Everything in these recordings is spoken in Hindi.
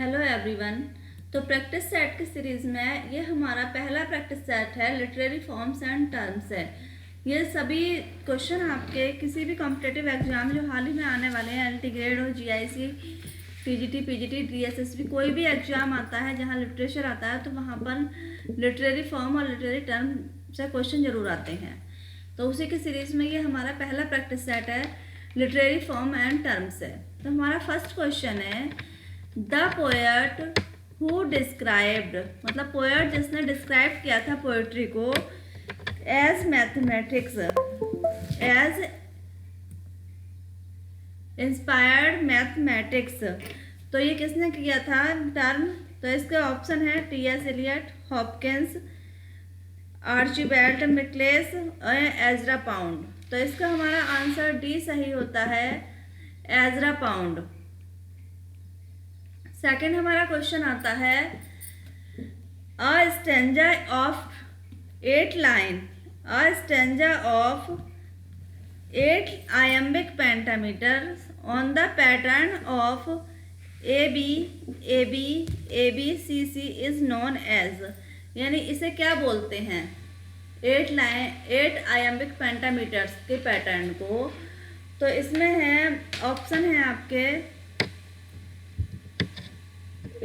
Hello everyone. तो प्रैक्टिस सेट की सीरीज़ में ये हमारा पहला प्रैक्टिस सेट है, लिटरेरी फॉर्म्स एंड टर्म्स है। ये सभी क्वेश्चन आपके किसी भी कॉम्पिटिटिव एग्जाम जो हाल ही में आने वाले हैं, एलटी ग्रेड और जीआईसी, टीजीटी, पीजीटी, डीएसएसबी, कोई भी एग्जाम आता है जहाँ लिटरेचर आता है तो वहाँ पर लिटरेरी फॉर्म और लिटरेरी टर्म से क्वेश्चन जरूर आते हैं। तो उसी की सीरीज़ में ये हमारा पहला प्रैक्टिस सेट है, लिटरेरी फॉर्म एंड टर्म्स है। तो हमारा फर्स्ट क्वेश्चन है, द पोएट हु डिस्क्राइब्ड, मतलब पोएट जिसने डिस्क्राइब किया था पोएट्री को as mathematics, as inspired mathematics, तो ये किसने किया था टर्म? तो इसके ऑप्शन है टी.एस. एलियट, हॉपकिंस, आर्चिबाल्ड मिकलेस और एजरा पाउंड। तो इसका हमारा आंसर डी सही होता है, एजरा पाउंड। सेकंड हमारा क्वेश्चन आता है, a stanza of 8 line, a stanza of 8 iambic pentameters on the pattern of AB, AB, AB, CC is known as, यानी इसे क्या बोलते हैं? 8 iambic pentameters के पैटर्न को। तो इसमें है, ऑप्शन है आपके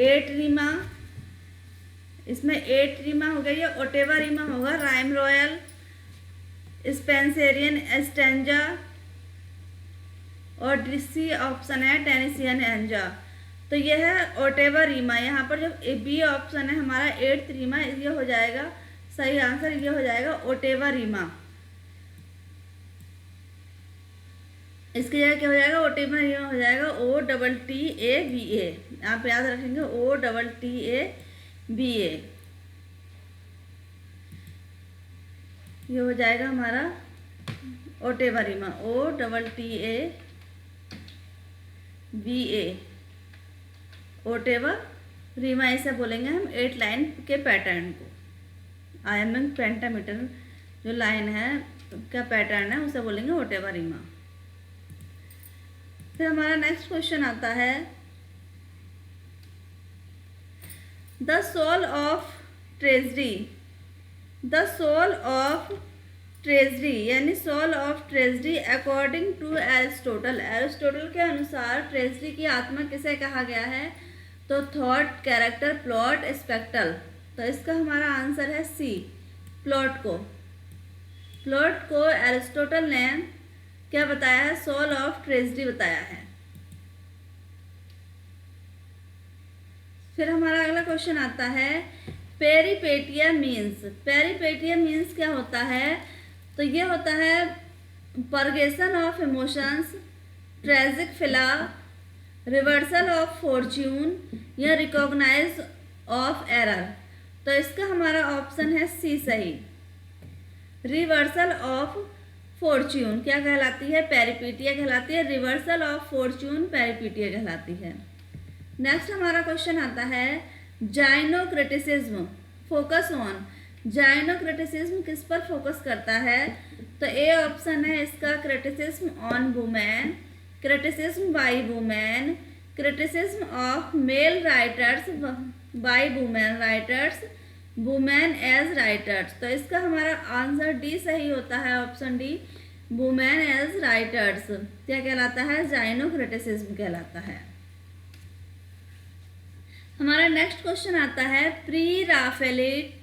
8 रीमा, इसमें 8 रीमा हो गया, या ओटेवा रीमा होगा, राइम रॉयल, स्पेंसेरियन एस्टेंजा, और सी ऑप्शन है टेनिसियन एंजा। तो यह है ओटेवा रीमा। यहाँ पर जो बी ऑप्शन है हमारा 8th रीमा, ये हो जाएगा सही आंसर, ये हो जाएगा ओटेवा रीमा। इसकी जगह क्या हो जाएगा? ओटेवा रीमा हो जाएगा OTTAVA। आप याद रखेंगे OTTAVA, ये हो जाएगा हमारा ओटेवा रीमा, OTTAVA, ओटेवा रीमा ऐसे बोलेंगे हम 8 लाइन के पैटर्न को। आयमिक पेंटामीटर जो लाइन है का पैटर्न है उसे बोलेंगे ओटेवा रीमा। फिर हमारा नेक्स्ट क्वेश्चन आता है, the soul of tragedy, the soul of tragedy, यानी soul of tragedy according to Aristotle, Aristotle के अनुसार ट्रेजरी की आत्मा किसे कहा गया है? तो थॉट, कैरेक्टर, प्लॉट, स्पेक्ट्रल। तो इसका हमारा आंसर है सी, प्लॉट को। प्लॉट को एरिस्टोटल ने क्या बताया है? सोल ऑफ ट्रेजरी बताया है। फिर हमारा अगला क्वेश्चन आता है, पेरिपेटिया मीन्स, पेरिपेटिया मीन्स क्या होता है? तो ये होता है purgation of emotions, tragic flaw, reversal of fortune, या रिकॉग्नाइज ऑफ एरर। तो इसका हमारा ऑप्शन है सी सही, रिवर्सल ऑफ फॉर्च्यून क्या कहलाती है? पेरिपेटिया कहलाती है। रिवर्सल ऑफ फॉर्च्यून पेरिपेटिया कहलाती है। नेक्स्ट हमारा क्वेश्चन आता है, जाइनोक्रिटिसिज्म फोकस ऑन, जाइनोक्रिटिसिज्म किस पर फोकस करता है? तो ए ऑप्शन है इसका criticism on women, criticism by women, criticism of male writers by women writers, women as writers. तो इसका हमारा आंसर डी सही होता है, option D, women as writers क्या कहलाता है? जाइनोक्रिटिसिज्म कहलाता है। हमारा नेक्स्ट क्वेश्चन आता है, pre Raphaelite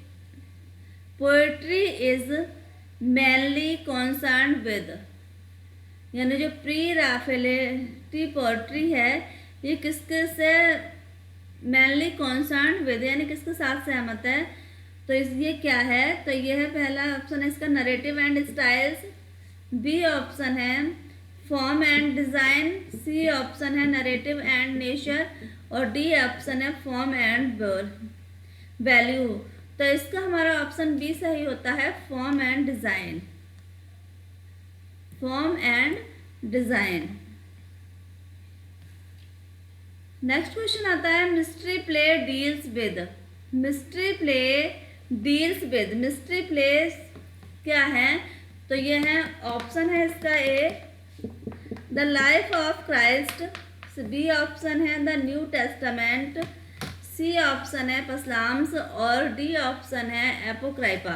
poetry is mainly concern with, यानी जो प्री राफेलिटी पोएट्री है ये किसके से मेनली कॉन्सर्न विद, यानी किसके साथ सहमत है? तो ये क्या है? तो ये है पहला ऑप्शन है इसका narrative and styles, B option है form and design, C option है नरेटिव एंड नेचर, और डी ऑप्शन है फॉर्म एंड वैल्यू। तो इसका हमारा ऑप्शन बी सही होता है, form and design, form and design. Next question आता है, mystery play deals with, mystery play deals with, mystery play क्या है? तो ये है ऑप्शन है इसका A, the life of Christ, B option है the new testament, C option है पस्लाम्स और डी ऑप्शन है एपोक्राइपा।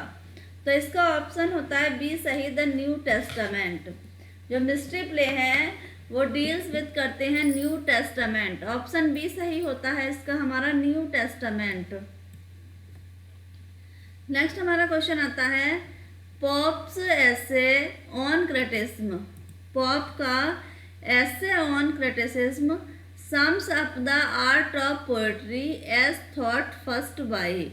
तो इसका ऑप्शन होता है बी सही, द न्यू टेस्टामेंट। जो मिस्ट्री प्ले है वो डील्स विद करते हैं न्यू टेस्टामेंट। ऑप्शन बी सही होता है इसका हमारा न्यू टेस्टामेंट। नेक्स्ट हमारा क्वेश्चन आता है Pope's essay on criticism. Pope का essay on criticism sums up the art of poetry as thought first by.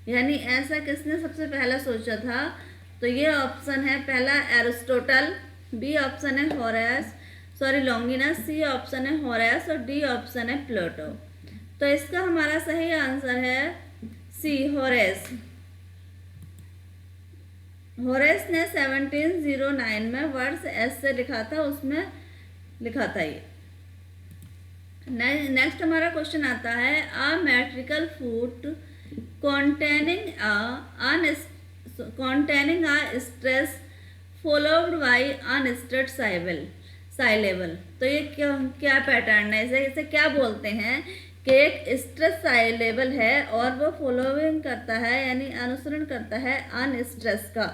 यानी ऐसा किसने सबसे पहला सोचा था? तो ये ऑप्शन है पहला एरिस्टोटल, बी ऑप्शन है होरेस, लॉन्गिनस, सी ऑप्शन है होरेस और डी ऑप्शन है प्लेटो। तो इसका हमारा सही आंसर है सी, होरेस। होरेस ने 1709 में वर्ड्स ऐसे लिखा था, उसमें लिखा था ये। नेक्स्ट हमारा क्वेश्चन आता है a metrical foot containing a stress followed by unstressed syllable। तो ये क्या पैटर्न है? इसे क्या बोलते हैं कि एक स्ट्रेस साइलेबल है और वो फॉलोइंग करता है यानी अनुसरण करता है अनस्ट्रेस का।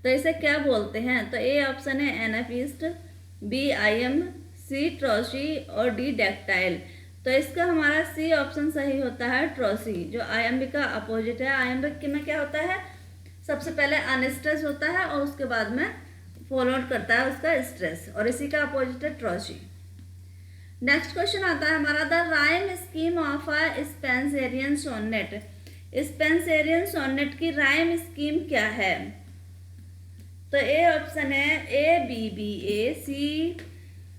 तो इसे क्या बोलते हैं? तो ए ऑप्शन है एनाफिस्ट, बी आईएम, सी ट्रॉसी और डी डैक्टाइल। तो इसका हमारा सी ऑप्शन सही होता है ट्रॉसी, जो आईएमबी का अपोजिट है। आईएमबी में क्या होता है? सबसे पहले अनस्ट्रेस होता है और उसके बाद में फॉलोड करता है उसका स्ट्रेस, और इसी का अपोजिट है ट्रॉसी। नेक्स्ट क्वेश्चन आता है हमारा the rhyme scheme of a Spenserian sonnet. Spenserian sonnet की राइम स्कीम क्या है? तो ए ऑप्शन है A B B A, C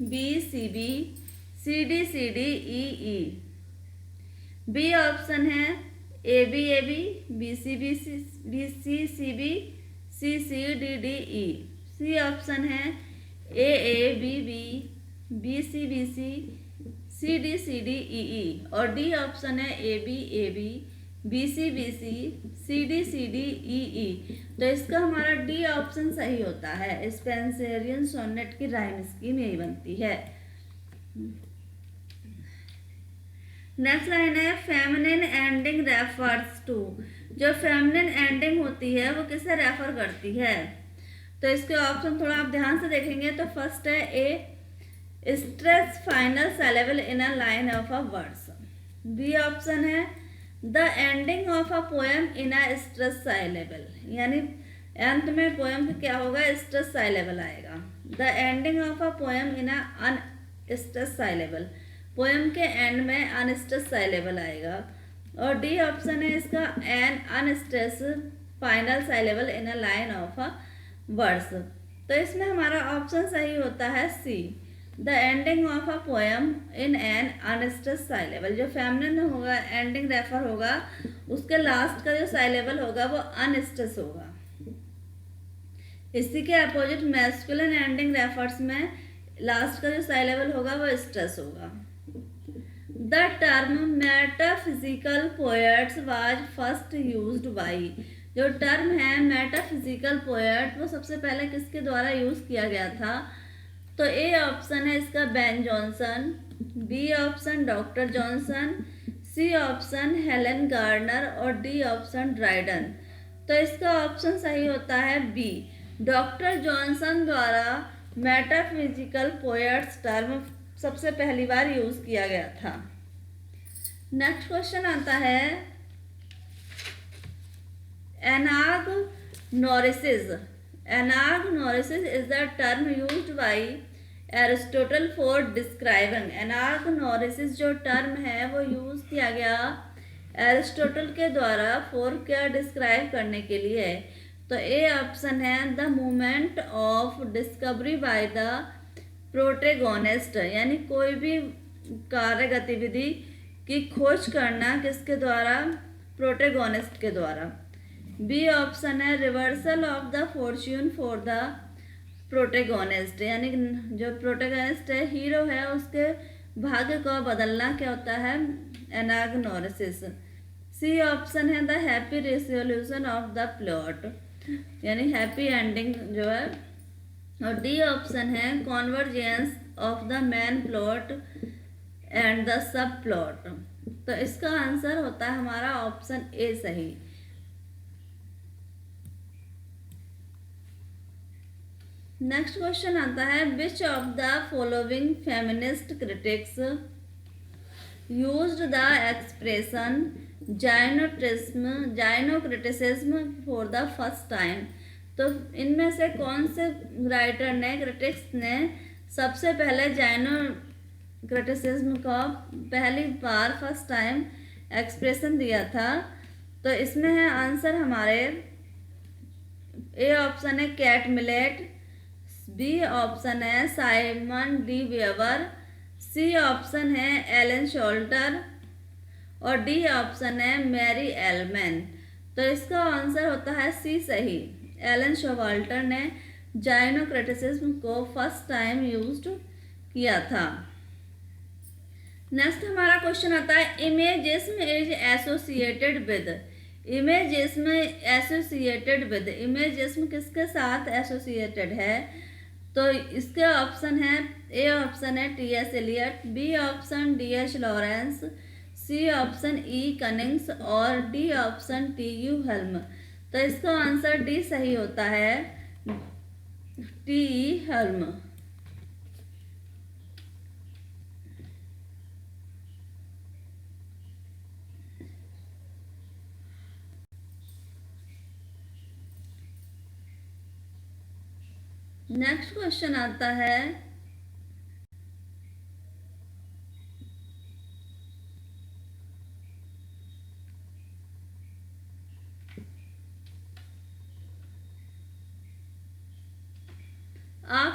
B C B, C D E E. B option है A B, B C C B, C D E. C option है A B, B C, C D E E और डी ऑप्शन है A B, B C D E E. तो इसका हमारा डी ऑप्शन सही होता है। स्पेंसरियन सोनेट की राइम स्कीम यही बनती है। नेक्स्ट लाइन है फेमिनिन एंडिंग रेफर्स टू। जो फेमिनिन एंडिंग होती है वो किसे रेफर करती है? तो इसके ऑप्शन थोड़ा आप ध्यान से देखेंगे तो फर्स्ट है A stress final syllable in a line of a words, B option है the ending of a poem in a stress syllable, यानी अंत में पोएम का क्या होगा? स्ट्रेस सिलेबल आएगा। The ending of a poem in a unstress syllable, poem के एंड में अनस्ट्रेस सिलेबल आएगा। और डी ऑप्शन है इसका an unstress final syllable in a line of a words. तो इसमें हमारा ऑप्शन सही होता है C, the ending of a poem in an unstress syllable. जो फेमिनिन होगा, एंडिंग रेफर होगा, उसके लास्ट का जो सिलेबल होगा वो अनस्ट्रेस होगा। इसी के अपोजिट मैस्कुलिन एंडिंग रेफर्स में लास्ट का जो सिलेबल होगा वो स्ट्रेस होगा। The term metaphysical poets was first used by. जो टर्म है मेटाफिजिकल पोएट वो सबसे पहले किसके द्वारा यूज किया गया था? तो ए ऑप्शन है इसका Ben Jonson, B option doctor Johnson, C option Helen Gardner और डी ऑप्शन ड्राइडन। तो इसका ऑप्शन सही होता है बी, डॉक्टर जॉनसन द्वारा मेटाफिजिकल पोएट्स टर्म सबसे पहली बार यूज किया गया था। नेक्स्ट क्वेश्चन आता है anagnorisis. Anagnorisis is the term used by Aristotle for describing. Anagnorisis जो टर्म है वो यूज किया गया एरिस्टोटल के द्वारा फॉर क्या डिस्क्राइब करने के लिए। तो ए ऑप्शन है the movement of discovery by the protagonist, यानी कोई भी कार्य गतिविधि की खोज करना किसके द्वारा? प्रोटेगोनिस्ट के द्वारा। बी ऑप्शन है reversal of the Fortune for the protagonist, यानी जो प्रोटेगोनिस्ट है, हीरो है, उसके भाग्य को बदलना क्या होता है? एनाग्नोसिस। सी ऑप्शन है the happy resolution of the plot, यानी हैप्पी एंडिंग जो है। और डी ऑप्शन है convergence of the main plot and the sub plot. तो इसका आंसर होता है हमारा ऑप्शन ए सही। नेक्स्ट क्वेश्चन आता है, which of the following feminist critics used the expression gynocriticism for the first time. तो इनमें से कौन से राइटर ने, क्रिटिक्स ने सबसे पहले जाइनोक्रिटिसिज्म का पहली बार फर्स्ट टाइम एक्सप्रेशन दिया था? तो इसमें है आंसर हमारे ए ऑप्शन है कैट मिलेट, बी ऑप्शन है Simone de Beauvoir, C option है एलन शोल्टर और डी ऑप्शन है मैरी एलमैन। तो इसका आंसर होता है सी सही। एलन शोवाल्टर ने जाइनोक्रिटिसिज्म को फर्स्ट टाइम यूज्ड किया था। नेक्स्ट हमारा क्वेश्चन आता है, imagism is associated with. Imagism किसके साथ एसोसिएटेड है? तो इसके ऑप्शन है, ए ऑप्शन है T S Eliot, B option D H Lawrence, C option E Cummings और D option T U Hulme. तो इसका आंसर डी सही होता है, T E Hulme. Next question आता है, a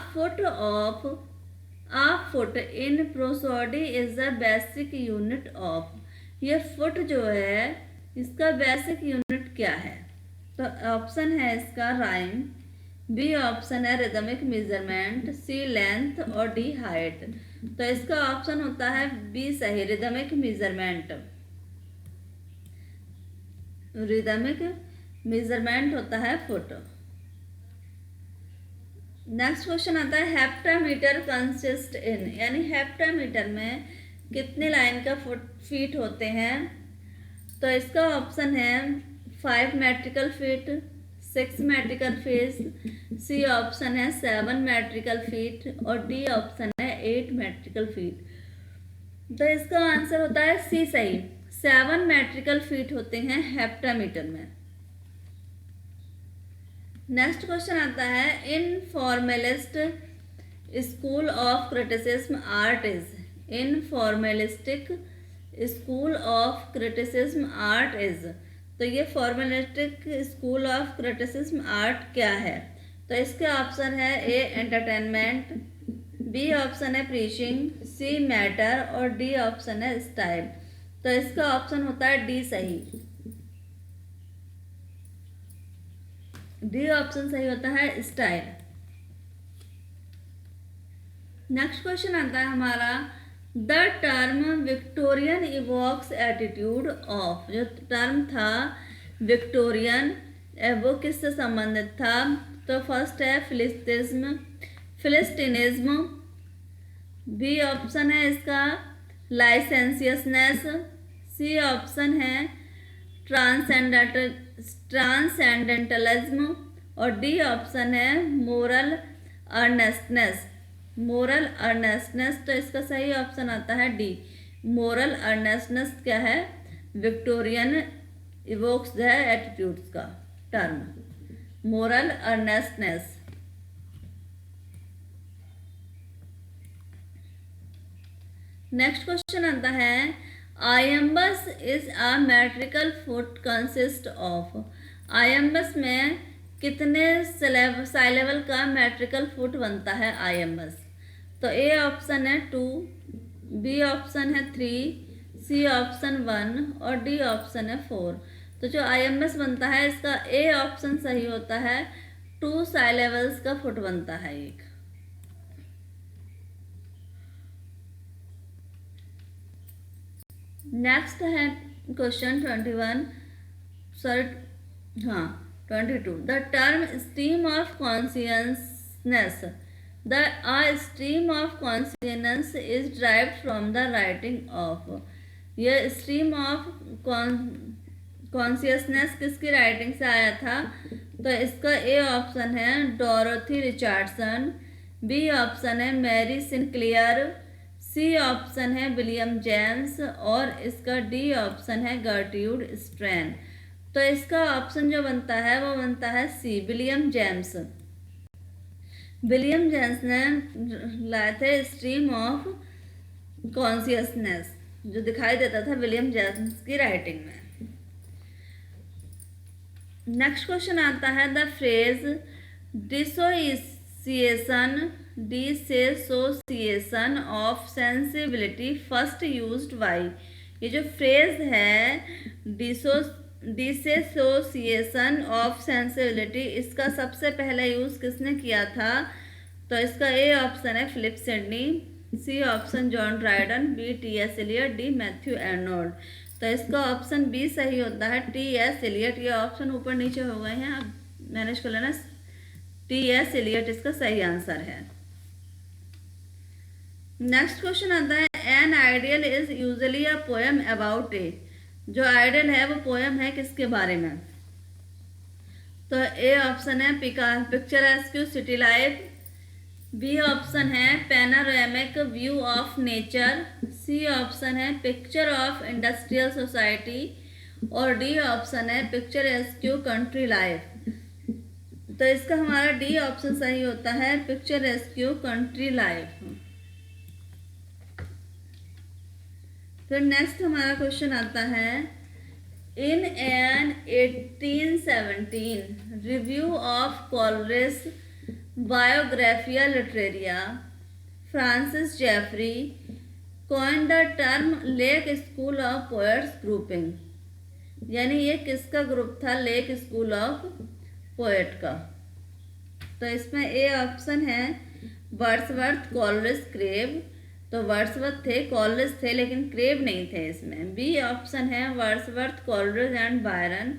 foot in prosody is the basic unit of। ये फुट जो है इसका बेसिक यूनिट क्या है? तो ऑप्शन है इसका राइम, बी ऑप्शन है रिदमिक मेजरमेंट, सी लेंथ और डी हाइट। तो इसका ऑप्शन होता है बी सही, रिदमिक मेजरमेंट। रिदमिक मेजरमेंट होता है फुट। नेक्स्ट क्वेश्चन आता है, हेप्टामीटर कंसिस्ट इन, यानी हेप्टामीटर में कितने लाइन का फीट होते हैं? तो इसका ऑप्शन है 5 metrical feet, 6 metrical feet, C option है 7 मेट्रिकल फीट और डी ऑप्शन है 8 मेट्रिकल फीट। तो इसका आंसर होता है सी सही, 7 मेट्रिकल फीट होते हैं हेप्टामीटर में। नेक्स्ट क्वेश्चन आता है, in formalist school of criticism art is. In formalistic school of criticism art is. तो ये formalistic school of criticism art क्या है? तो इसके ऑप्शन है ए एंटरटेनमेंट, बी ऑप्शन है प्रीचिंग, सी मैटर और डी ऑप्शन है स्टाइल। तो इसका ऑप्शन होता है डी सही, डी ऑप्शन सही होता है स्टाइल। नेक्स्ट क्वेश्चन आता है हमारा, the term Victorian evokes attitude of. जो टर्म था विक्टोरियन वो किससे संबंधित था? तो फर्स्ट है फिलिस्टिनिज्म, बी ऑप्शन है इसका लाइसेंसियसनेस, सी ऑप्शन है ट्रांसेंडेंटलिज्म और डी ऑप्शन है मोरल अर्नेस्टनेस। मोरल अर्नेस्टनेस। तो इसका सही ऑप्शन आता है डी, मोरल अर्नेस्टनेस क्या है? विक्टोरियन इवोक्स है एटीट्यूड्स का term, moral earnestness. Next question आता है, iambus is a metrical foot consist of. Iambus में कितने साइलेबल का मेट्रिकल फुट बनता है आयम्बस? तो ए ऑप्शन है 2, बी ऑप्शन है 3, सी ऑप्शन 1 और डी ऑप्शन है 4। तो जो आयम्बस बनता है इसका ए ऑप्शन सही होता है, 2 साइलेबल्स का फुट बनता है एक। नेक्स्ट है question 21 22। The term stream of consciousness. The a stream of consciousness is derived from the writing of। यह स्ट्रीम ऑफ कॉन्शियसनेस किसकी राइटिंग से आया था? तो इसका ए ऑप्शन है डोरोथी रिचर्डसन, बी ऑप्शन है मैरी सिंक्लियर, सी ऑप्शन है विलियम जेम्स और इसका डी ऑप्शन है गर्ट्यूड स्ट्रैन। तो इसका ऑप्शन जो बनता है वो बनता है सी, विलियम जेम्स। विलियम जेम्स ने लाए थे स्ट्रीम ऑफ कॉन्शियसनेस, जो दिखाई देता था विलियम जेम्स की राइटिंग में। नेक्स्ट क्वेश्चन आता है the phrase dissociation of sensibility first used by. ये जो फ्रेज है डिसोसिएशन ऑफ सेंसिबिलिटी, इसका सबसे पहले यूज़ किसने किया था? तो इसका ए ऑप्शन है Philip Sidney, C option John Dryden, B T S. Eliot, D Matthew Arnold. तो इसका ऑप्शन बी सही होता है, टी.एस. एलियट। ये ऑप्शन ऊपर नीचे हो गए हैं, अब मैनेज कर लेना। टी.एस. एलियट इसका सही आंसर है। नेक्स्ट क्वेश्चन आता है an idyll is usually a poem about a. जो आइडियल है वो पोएम है किसके बारे में? तो ए ऑप्शन है picturesque city life, B option है panoramic view of nature, C option है पिक्चर ऑफ इंडस्ट्रियल सोसाइटी और डी ऑप्शन है पिक्चरेस्क कंट्री लाइफ। तो इसका हमारा डी ऑप्शन सही होता है, पिक्चरेस्क कंट्री लाइफ। फिर नेक्स्ट हमारा क्वेश्चन आता है in an 1817 review of Coleridge's Biographia Literaria Francis Jeffrey coin the term lake school of poets grouping. यानी ये किसका ग्रुप था? लेक स्कूल ऑफ पोएट का। तो इसमें ए ऑप्शन है वर्ड्सवर्थ, कॉलरिस, क्रेव। तो वर्ड्सवर्थ थे, कॉलरिस थे, लेकिन क्रेव नहीं थे इसमें। बी ऑप्शन है वर्ड्सवर्थ, कॉलरिस एंड बायरन।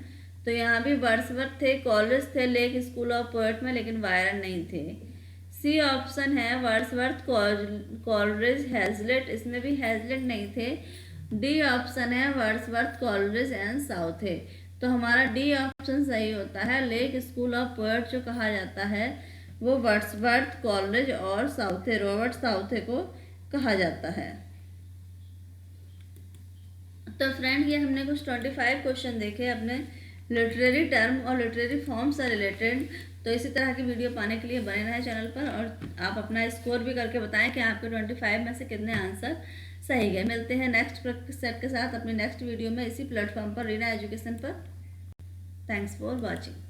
तो यहाँ भी वर्ड्सवर्थ थे, कॉलरिस थे लेक स्कूल ऑफ पोएट में, लेकिन बायरन नहीं थे। सी ऑप्शन है वर्ड्सवर्थ, कॉलरिस, हैजलिट। इसमें भी हैजलिट नहीं थे। डी ऑप्शन है वर्ड्सवर्थ, कॉलरिस एंड साउथे। तो हमारा डी ऑप्शन सही होता है। लेक स्कूल ऑफ पोएट जो कहा जाता है वो वर्ड्सवर्थ, कॉलरिस और साउथे, रॉबर्ट साउथे को कहा जाता है। तो फ्रेंड ये हमने कुछ 25 क्वेश्चन देखे अपने लिटरेरी टर्म और लिटरेरी फॉर्म से रिलेटेड। तो इसी तरह की वीडियो पाने के लिए बने रहें चैनल पर और आप अपना स्कोर भी करके बताएं कि आपके 25 में से कितने आंसर सही गए। मिलते हैं नेक्स्ट सेट के साथ अपनी नेक्स्ट वीडियो में इसी प्लेटफॉर्म पर, रीना एजुकेशन पर। Thanks for watching.